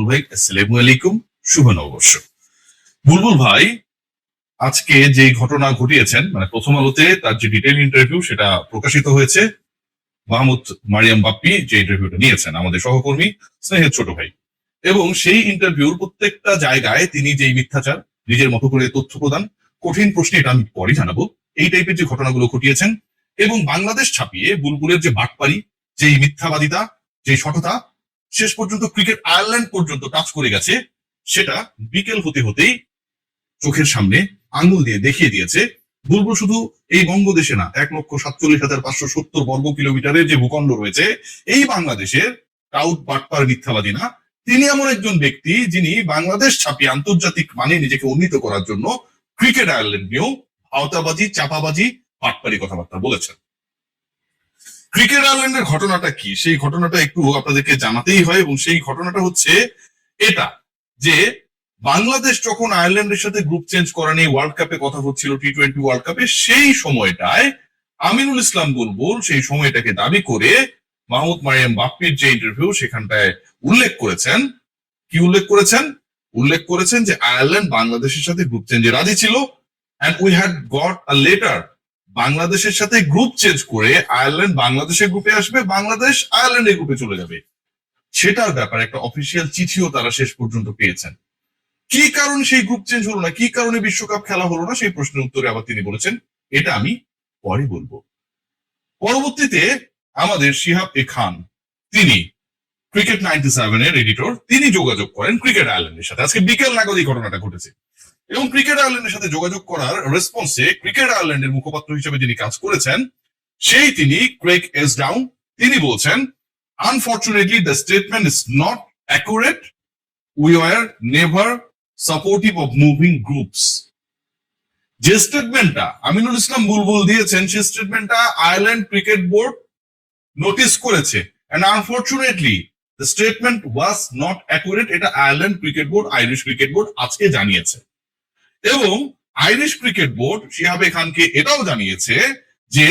ভাই, আসসালামু আলাইকুম, শুভ নববর্ষ। বুলবুল ভাই আজকে যে ঘটনা ঘটিয়েছেন, মানে প্রথম আলোতে তার যে ডিটেইল ইন্টারভিউ সেটা প্রকাশিত হয়েছে। মাহমুদ মারিয়াম বাপ্পি যে ইন্টারভিউটা নিয়েছেন, আমাদের সহকর্মী, স্নেহের ছোট ভাই, এবং সেই ইন্টারভিউর প্রত্যেকটা জায়গায় তিনি যে মিথ্যাচার, নিজের মতো করে তথ্য প্রদান, কঠিন প্রশ্নে, এটা আমি পরে জানাবো, এই টাইপের যে ঘটনাগুলো ঘটিয়েছেন, এবং বাংলাদেশ ছাপিয়ে বুলবুলের যে বাটপারি, যে মিথ্যাবাদিতা, যে সততা, শেষ পর্যন্ত ক্রিকেট আয়ারল্যান্ড পর্যন্ত টাচ করে গেছে, সেটা বিকেল হতে হতেই চোখের সামনে আঙ্গুল দিয়ে দেখিয়ে দিয়েছে। বুলবুল শুধু এই বঙ্গদেশে না, 1,47,570 বর্গ কিলোমিটারের যে ভূখণ্ড রয়েছে এই বাংলাদেশের টাউট বাটপার মিথ্যাবাদী না, তিনি এমন একজন ব্যক্তি যিনি বাংলাদেশ ছাপিয়ে আন্তর্জাতিক মানে নিজেকে উন্নীত করার জন্য ক্রিকেট আয়ারল্যান্ড নিয়েও আওতাবাজি, চাপাবাজি, বাটপারি কথাবার্তা বলেছেন। ক্রিকেট আয়ারল্যান্ডের ঘটনাটা কি, সেই ঘটনাটা একটু আপনাদেরকে জানাতেই হয়, এবং সেই ঘটনাটা হচ্ছে এটা যে বাংলাদেশ যখন আয়ারল্যান্ডের সাথে গ্রুপ চেঞ্জ করা নিয়ে ওয়ার্ল্ড কাপে কথা হচ্ছিল, T20 ওয়ার্ল্ড কাপে, সেই সময়টায় আমিনুল ইসলাম বুলবুল সেই সময়টাকে দাবি করে মাহমুদ মারিয়াম বাপ্পির যে ইন্টারভিউ সেখানটায় উল্লেখ করেছেন। কি উল্লেখ করেছেন? উল্লেখ করেছেন যে আয়ারল্যান্ড বাংলাদেশের সাথে গ্রুপ চেঞ্জে রাজি ছিল, and we had got a letter, বাংলাদেশের সাথে গ্রুপ চেঞ্জ করে আয়ারল্যান্ড বাংলাদেশের গ্রুপে আসবে, বাংলাদেশ আয়ারল্যান্ডের গ্রুপে চলে যাবে। সেটার ব্যাপারে একটা অফিসিয়াল চিঠিও তারা শেষ পর্যন্ত পেয়েছেন। কি কারণে সেই গ্রুপ চেঞ্জ হলো না, কি কারণে বিশ্বকাপ খেলা হলো না, সেই প্রশ্নের উত্তরে আবার তিনি বলেছেন, এটা আমি পরে বলবো। পরবর্তীতে আমাদের শিহাব এ খান, তিনি ক্রিকেট 97 এর এডিটর, তিনি যোগাযোগ করেন ক্রিকেট আয়ারল্যান্ডের সাথে। আজকে বিকেল নাগাদ এই ঘটনাটা ঘটেছে, এবং ক্রিকেট আয়ারল্যান্ডের সাথে যোগাযোগ করার রেসপন্সে ক্রিকেট আয়ারল্যান্ডের মুখপাত্র হিসেবে যিনি কাজ করেছেন, সেই তিনি ক্রেগ এস ডাউন, তিনি বলছেন, unfortunately the statement is not accurate, we were never supportive of moving groups. যে স্টেটমেন্টটা আমিনুল ইসলাম বুলবুল দিয়েছেন, সেই স্টেটমেন্টটা আয়ারল্যান্ড ক্রিকেট বোর্ড নোটিস করেছে, and unfortunately the statement was not accurate, এটা Ireland cricket board, Irish cricket board আজকে জানিয়েছে। এবং আইরিশ ক্রিকেট বোর্ড শিহাব খানকে এটাও জানিয়েছে যে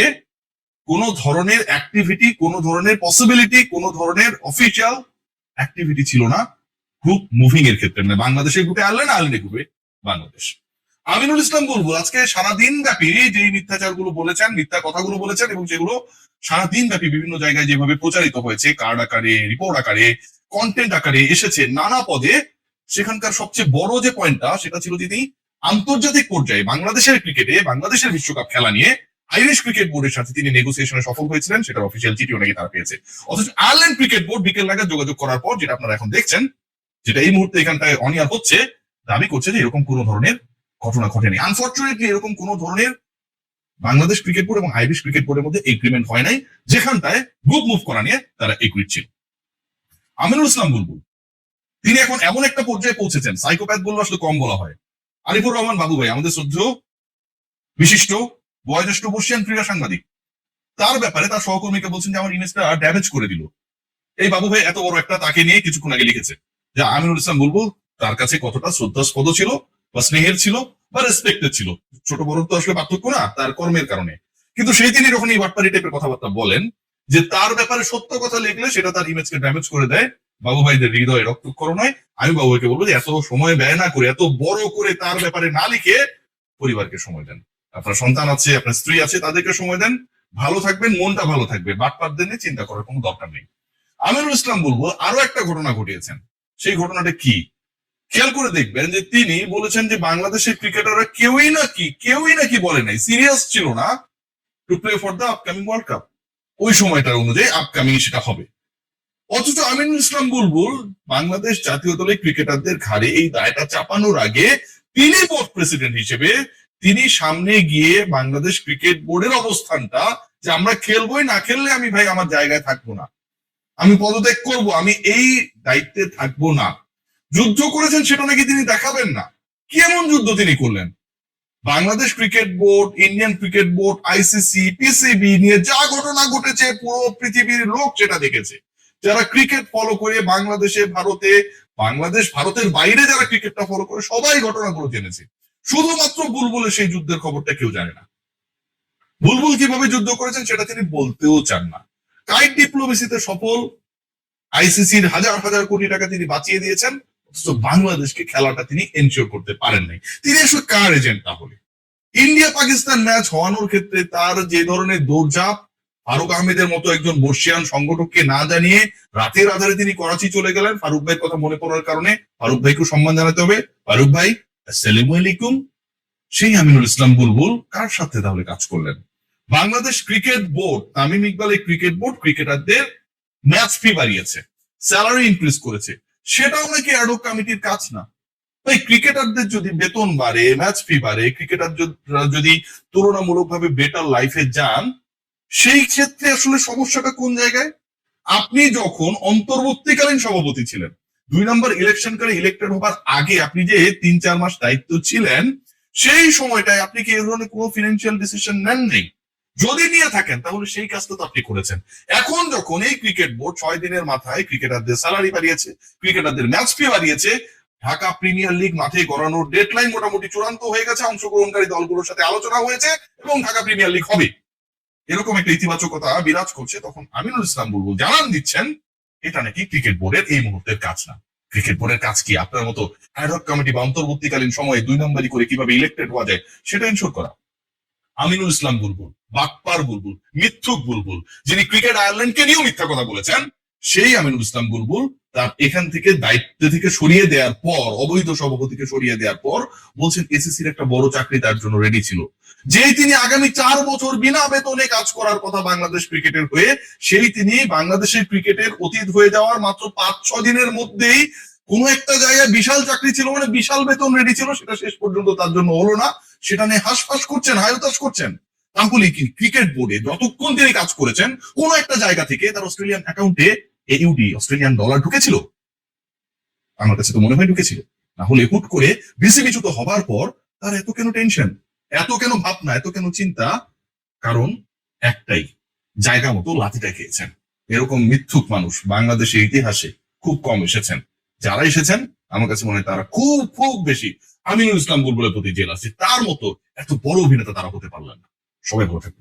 কোন ধরনের অ্যাক্টিভিটি, কোন ধরনের পসিবিলিটি, কোন ধরনের অফিসিয়াল অ্যাক্টিভিটি ছিল না গ্রুপ মুভিং এর ক্ষেত্রে, মানে বাংলাদেশের গ্রুপে আয়ারল্যান্ড, আয়ারল্যান্ডের গ্রুপে বাংলাদেশ। আমিনুল ইসলাম বুলবুল আজকে সারাদিন ব্যাপী যে মিথ্যাচার গুলো বলেছেন, মিথ্যা কথাগুলো বলেছেন, এবং সেগুলো সারাদিন ব্যাপী বিভিন্ন জায়গায় যেভাবে প্রচারিত হয়েছে, কার্ড আকারে, রিপোর্ট আকারে, কন্টেন্ট আকারে এসেছে নানা পদে, সেখানকার সবচেয়ে বড় যে পয়েন্টটা সেটা ছিল তিনি আন্তর্জাতিক পর্যায়ে বাংলাদেশের ক্রিকেটে, বাংলাদেশের বিশ্বকাপ খেলা নিয়ে আইরিশ ক্রিকেট বোর্ডের সাথে তিনি নেগোসিয়েশনে সফল হয়েছিলেন, সেটার অফিসিয়াল চিঠিও নাকি তারা পেয়েছে। অথচ আয়ারল্যান্ড ক্রিকেট বোর্ড বিকেল নাগাদ যোগাযোগ করার পর, যেটা আপনারা এখন দেখছেন, যেটা এই মুহূর্তে এখানটায় অনিয়ার হচ্ছে, দাবি করছে যে এরকম কোন ধরনের ঘটনা ঘটেনি। আনফর্চুনেটলি এরকম কোন ধরনের বাংলাদেশ ক্রিকেট বোর্ড এবং আইরিশ ক্রিকেট বোর্ডের মধ্যে এগ্রিমেন্ট হয় নাই, যেখানটায় গ্রুপ মুভ করা নিয়ে তারা এগ্রিড ছিল। আমিনুল ইসলাম বুলবুল তিনি এখন এমন একটা পর্যায়ে পৌঁছেছেন, সাইকোপ্যাথ বললে আসলে কম বলা হয়। আরিফুর রহমান বাবু ভাই, আমাদের শ্রদ্ধেয় বিশিষ্ট বয়োজ্যেষ্ঠ বর্ষিয়ান ক্রীড়া সাংবাদিক, তার ব্যাপারে তার সহকর্মীকে বলছেন যে আমার ইমেজটা ড্যামেজ করে দিল। এই বাবু ভাই এত বড় একটা তাকে নিয়ে কিছুক্ষণ আগে লিখেছে যে আমিনুল ইসলাম বুলবুল তার কাছে কতটা শ্রদ্ধাস্পদ ছিল, বা স্নেহের ছিল, বা রেসপেক্টেড ছিল। ছোট বড় তো আসলে পার্থক্য না তার কর্মের কারণে, কিন্তু সেই তিনি যখন এই বাটপারি টাইপের কথাবার্তা বলেন যে তার ব্যাপারে সত্য কথা লিখলে সেটা তার ইমেজকে ড্যামেজ করে দেয়, বাবু ভাইদের হৃদয়ে রক্তক্ষরণ হয়। আমি বাবু ভাইকে বলবো যে এত সময় ব্যয় না করে, এত বড় করে তার ব্যাপারে না লিখে পরিবারকে সময় দেন। আপনার সন্তান আছে, আপনার স্ত্রী আছে, তাদেরকে সময় দেন, ভালো থাকবেন, মনটা ভালো থাকবে, বাটপারদের নিয়ে চিন্তা করার কোনো দরকার নেই। আমিনুল ইসলাম বলবো আরো একটা ঘটনা ঘটিয়েছেন, সেই ঘটনাটা কি খেয়াল করে দেখবেন যে তিনি বলেছেন যে বাংলাদেশের ক্রিকেটাররা কেউই নাকি বলে নাই, সিরিয়াস ছিল না to play for the upcoming world cup, ওই সময়টার অনুযায়ী আপকামিং সেটা হবে। অথচ আমিনুল ইসলাম বুলবুল বাংলাদেশ জাতীয় দলের ক্রিকেটারদের ঘাড়ে এই দায়টা চাপানোর আগে তিনি বোর্ড প্রেসিডেন্ট হিসেবে তিনি সামনে গিয়ে বাংলাদেশ ক্রিকেট বোর্ডের অবস্থানটা, যে আমরা খেলবোই, না খেললে আমি ভাই আমার জায়গায় থাকবো না, আমি পদত্যাগ করব, আমি এই দায়িত্বে থাকবো না, যুদ্ধ করেছেন সেটা নাকি তিনি দেখাবেন না। কি এমন যুদ্ধ তিনি করলেন? Bangladesh cricket board, Indian cricket board, ICC, PCB নিয়ে যা ঘটনা ঘটেছে পুরো পৃথিবীর লোক সেটা দেখেছে। যারা ক্রিকেট ফলো করে বাংলাদেশে, ভারতে, ভারতের বাইরে যারা ক্রিকেটটা ফলো করে সবাই ঘটনাগুলো জেনেছে। শুধুমাত্র বুলবুলের সেই যুদ্ধের খবরটা কেউ জানে না। বুলবুল কিভাবে যুদ্ধ করেছেন সেটা তিনি বলতেও চান না। কাইট ডিপ্লোমেসিতে সফল আইসিসির হাজার হাজার কোটি টাকা তিনি বাঁচিয়ে দিয়েছেন, অথচ বাংলাদেশকে খেলাটা তিনি এনশিওর করতে পারেন নাই। তিনি আসলে কার এজেন্ট তাহলে? ইন্ডিয়া পাকিস্তান ম্যাচ হওয়ানোর ক্ষেত্রে তার যে ধরনের দৌড়ঝাঁপ, ফারুক আহমেদের মতো একজন বর্ষিয়ান সংগঠককে না জানিয়ে রাতের আধারে তিনি করাচি চলে গেলেন ফারুক ভাইয়ের কথা মনে পড়ার কারণে। ফারুক ভাইকে সম্মান জানাতে হবে। ফারুক ভাই, আসসালামু আলাইকুম। সেই আমিনুল ইসলাম বুলবুল কার সাথে তাহলে কাজ করলেন? বাংলাদেশ ক্রিকেট বোর্ড, তামিম ইকবালের ক্রিকেট বোর্ড ক্রিকেটারদের ম্যাচ ফি বাড়িয়েছে, স্যালারি ইনক্রিজ করেছে, সেটাও নাকি অ্যাডহক কমিটির কাজ না। ভাই, ক্রিকেটারদের যদি বেতন বাড়ে, ম্যাচ ফি বাড়ে, ক্রিকেটার যদি তুলনামূলকভাবে বেটার লাইফে যান, সেই ক্ষেত্রে আসলে সমস্যাটা কোন জায়গায়? আপনি যখন অন্তর্বর্তীকালীন সভাপতি ছিলেন, 2 নম্বর ইলেকশনকালে ইলেক্টেড হবার আগে আপনি যে 3-4 মাস দায়িত্ব ছিলেন, সেই সময়টায় আপনি কি এই ধরনের কোনো ফিনান্সিয়াল ডিসিশন নেন নেই? যদি নিয়ে থাকেন তাহলে সেই কাজটা তো আপনি করেছেন। এখন যখন এই ক্রিকেট বোর্ড 6 দিনের মাথায় ক্রিকেটারদের স্যালারি বাড়িয়েছে, ক্রিকেটারদের ম্যাচ ফি বাড়িয়েছে, ঢাকা প্রিমিয়ার লিগ মাঠে গড়ানোর ডেডলাইন মোটামুটি চূড়ান্ত হয়ে গেছে, অংশগ্রহণকারী দলগুলোর সাথে আলোচনা হয়েছে এবং ঢাকা প্রিমিয়ার লিগ হবে, এরকম একটা ইতিবাচকতা বিরাজ করছে, তখন আমিনুল ইসলাম বুলবুল জানান দিচ্ছেন এটা নাকি ক্রিকেট বোর্ডের এই মুহূর্তের কাজ না। ক্রিকেট বোর্ডের কাজ কি? আপনার মতো অ্যাডহক কমিটি বা অন্তর্বর্তীকালীন সময়ে 2 নম্বরই করে কিভাবে ইলেক্টেড হওয়া যায় সেটা এনশোর করা। আমিনুল ইসলাম বুলবুল, বাটপার বুলবুল, মিথ্যুক বুলবুল, যিনি ক্রিকেট আয়ারল্যান্ডকে নিয়েও মিথ্যা কথা বলেছেন, সেই আমিনুল ইসলাম বুলবুল তার এখান থেকে দায়িত্ব থেকে সরিয়ে দেওয়ার পর, অবৈধ সভাপতিকে সরিয়ে দেওয়ার পর বলছেন এসএসসির একটা বড় চাকরি তার জন্য রেডি ছিল, যেই তিনি আগামী 4 বছর বিনা বেতনে কাজ করার কথা বাংলাদেশ ক্রিকেটের হয়ে, সেই তিনি বাংলাদেশের ক্রিকেটের অতীত হয়ে যাওয়ার মাত্র 5-6 দিনের মধ্যেই কোন একটা জায়গায় বিশাল চাকরি ছিল, মানে বিশাল বেতন রেডি ছিল, সেটা শেষ পর্যন্ত তার জন্য হলো না। সেটা নিয়ে হাসফাস করছেন, হায়তাস করছেন। তাহলে কি ক্রিকেট বোর্ডে যতক্ষণ তিনি কাজ করেছেন কোন একটা জায়গা থেকে তার অস্ট্রেলিয়ান অ্যাকাউন্টে AUD, অস্ট্রেলিয়ান ডলার ঢুকেছিল? আমার কাছে তো মনে হয় ঢুকেছিল। না হলে হুট করে বিসিবিচ্যুত হবার পর তার এত কেন টেনশন, এত কেন ভাবনা, এত কেন চিন্তা? কারণ একটাই, জায়গা মতো লাথিটা খেয়েছেন। এরকম মিথ্যুক মানুষ বাংলাদেশের ইতিহাসে খুব কম এসেছেন। যারা এসেছেন আমার কাছে মনে হয় তারা খুব খুব বেশি আমিনুল ইসলাম বুলবুলের প্রতি জেল আছে। তার মতো এত বড় অভিনেতা তারা হতে পারলেন না। সবাই ভালো থাকবে।